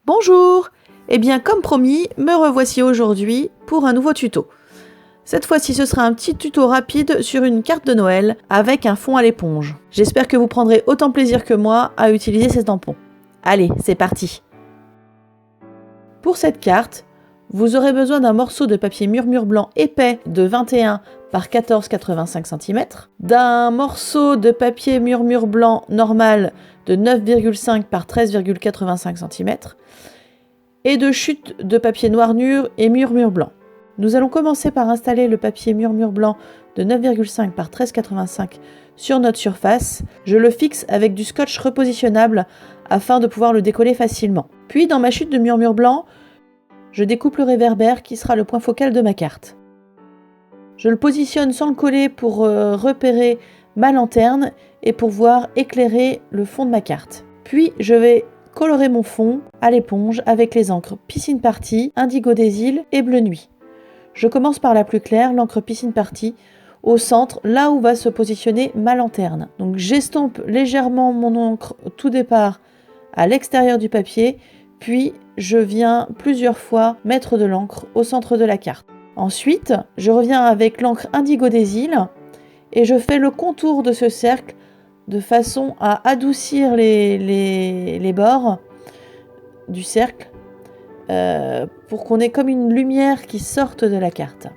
Bonjour! Eh bien, comme promis, me revoici aujourd'hui pour un nouveau tuto. Cette fois-ci, ce sera un petit tuto rapide sur une carte de Noël avec un fond à l'éponge. J'espère que vous prendrez autant plaisir que moi à utiliser ces tampons. Allez, c'est parti! Pour cette carte, vous aurez besoin d'un morceau de papier murmure blanc épais de 21 par 14,85 cm, d'un morceau de papier murmure blanc normal de 9,5 par 13,85 cm, et de chutes de papier noir-nur et murmure blanc. Nous allons commencer par installer le papier murmure blanc de 9,5 par 13,85 sur notre surface. Je le fixe avec du scotch repositionnable afin de pouvoir le décoller facilement. Puis dans ma chute de murmure blanc, je découpe le réverbère qui sera le point focal de ma carte. Je le positionne sans le coller pour repérer ma lanterne et pour pouvoir éclairer le fond de ma carte. Puis je vais colorer mon fond à l'éponge avec les encres Piscine Party, Indigo des Îles et Bleu Nuit. Je commence par la plus claire, l'encre Piscine Party, au centre, là où va se positionner ma lanterne. Donc j'estompe légèrement mon encre au tout départ à l'extérieur du papier, puis je viens plusieurs fois mettre de l'encre au centre de la carte. Ensuite, je reviens avec l'encre Indigo des Îles et je fais le contour de ce cercle de façon à adoucir les bords du cercle pour qu'on ait comme une lumière qui sorte de la carte.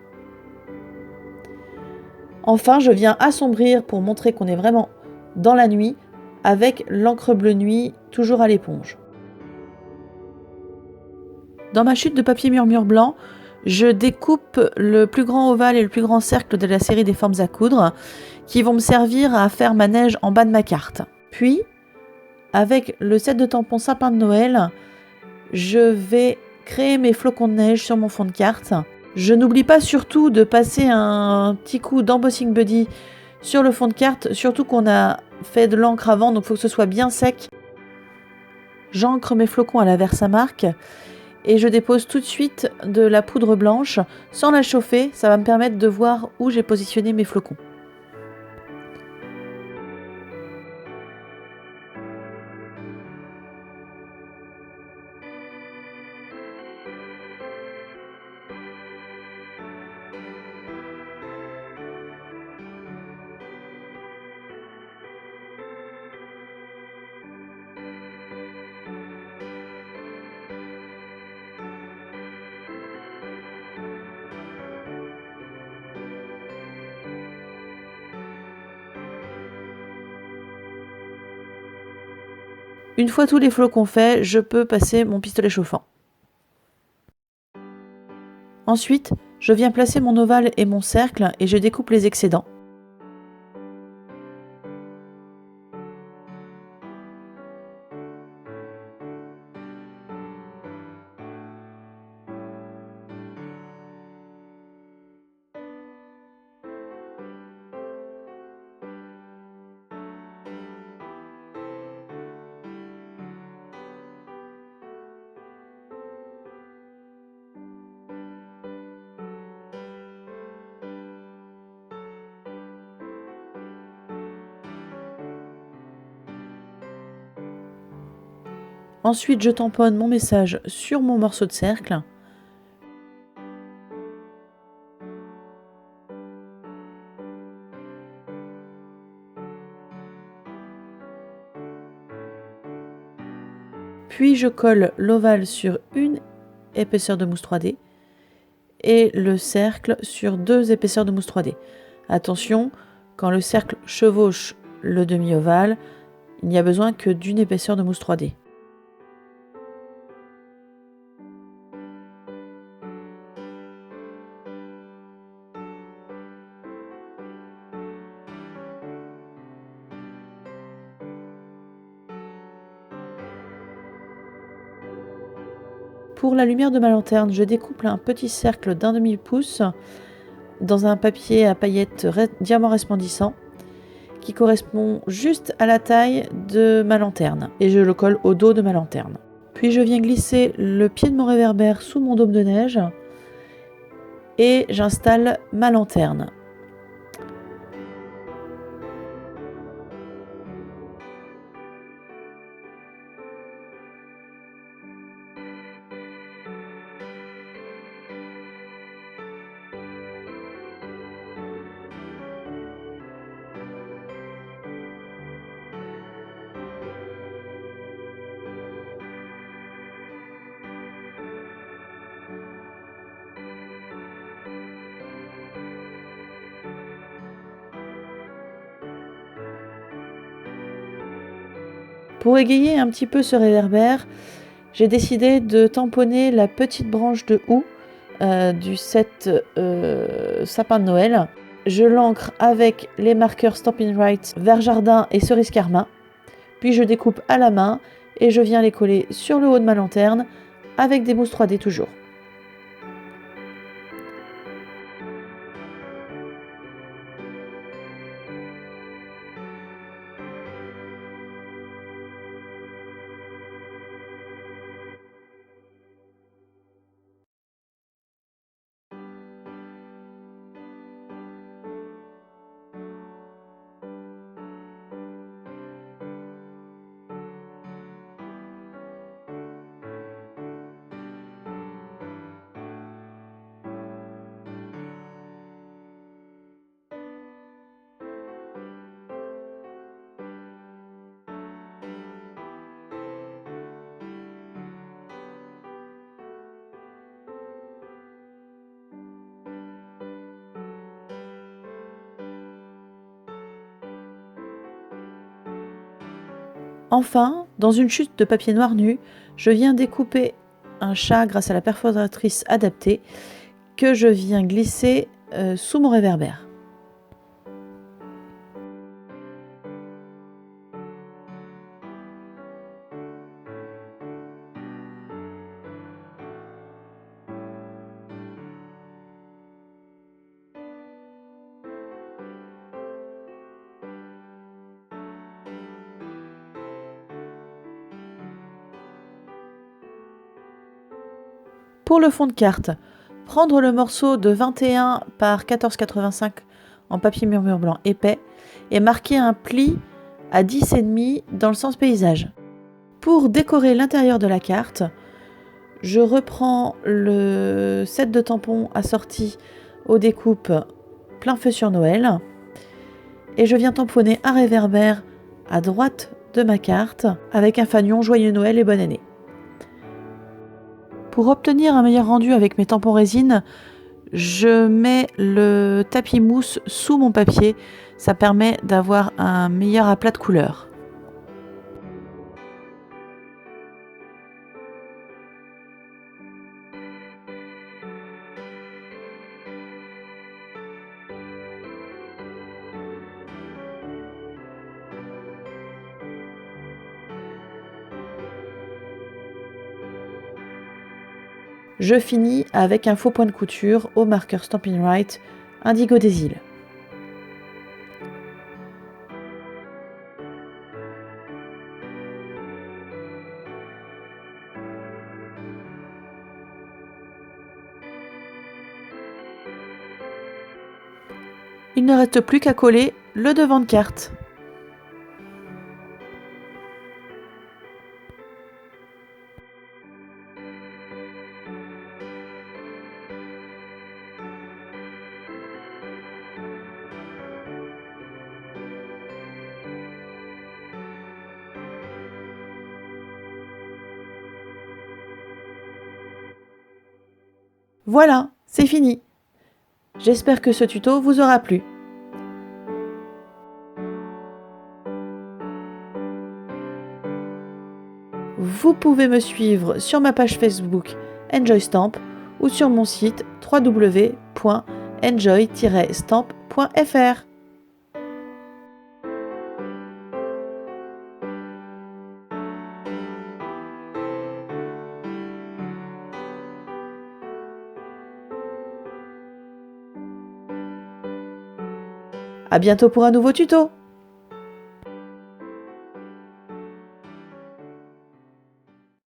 Enfin, je viens assombrir pour montrer qu'on est vraiment dans la nuit avec l'encre Bleu Nuit toujours à l'éponge. Dans ma chute de papier murmure blanc, je découpe le plus grand ovale et le plus grand cercle de la série des formes à coudre qui vont me servir à faire ma neige en bas de ma carte. Puis, avec le set de tampons sapin de Noël, je vais créer mes flocons de neige sur mon fond de carte. Je n'oublie pas surtout de passer un petit coup d'embossing buddy sur le fond de carte, surtout qu'on a fait de l'encre avant, donc il faut que ce soit bien sec. J'ancre mes flocons à la Versamark et je dépose tout de suite de la poudre blanche sans la chauffer, ça va me permettre de voir où j'ai positionné mes flocons. Une fois tous les flocons faits, je peux passer mon pistolet chauffant. Ensuite, je viens placer mon ovale et mon cercle et je découpe les excédents. Ensuite, je tamponne mon message sur mon morceau de cercle. Puis je colle l'ovale sur une épaisseur de mousse 3D et le cercle sur 2 épaisseurs de mousse 3D. Attention, quand le cercle chevauche le demi-ovale, il n'y a besoin que d'une épaisseur de mousse 3D. Pour la lumière de ma lanterne, je découpe un petit cercle d'un demi-pouce dans un papier à paillettes diamant resplendissant qui correspond juste à la taille de ma lanterne et je le colle au dos de ma lanterne. Puis je viens glisser le pied de mon réverbère sous mon dôme de neige et j'installe ma lanterne. Pour égayer un petit peu ce réverbère, j'ai décidé de tamponner la petite branche de houx du set sapin de Noël. Je l'ancre avec les marqueurs Stampin' Right vert jardin et cerise carmin. Puis je découpe à la main et je viens les coller sur le haut de ma lanterne avec des mousses 3D toujours. Enfin, dans une chute de papier noir nu, je viens découper un chat grâce à la perforatrice adaptée que je viens glisser sous mon réverbère. Pour le fond de carte, prendre le morceau de 21 par 14,85 en papier murmure blanc épais et marquer un pli à 10,5 dans le sens paysage. Pour décorer l'intérieur de la carte, je reprends le set de tampons assorti aux découpes plein feu sur Noël et je viens tamponner un réverbère à droite de ma carte avec un fanion Joyeux Noël et bonne année. Pour obtenir un meilleur rendu avec mes tampons résine, je mets le tapis mousse sous mon papier. Ça permet d'avoir un meilleur aplat de couleurs. Je finis avec un faux point de couture au marqueur Stampin' Right Indigo des îles. Il ne reste plus qu'à coller le devant de carte. Voilà, c'est fini. J'espère que ce tuto vous aura plu. Vous pouvez me suivre sur ma page Facebook Enjoy Stamp ou sur mon site www.enjoy-stamp.fr. À bientôt pour un nouveau tuto!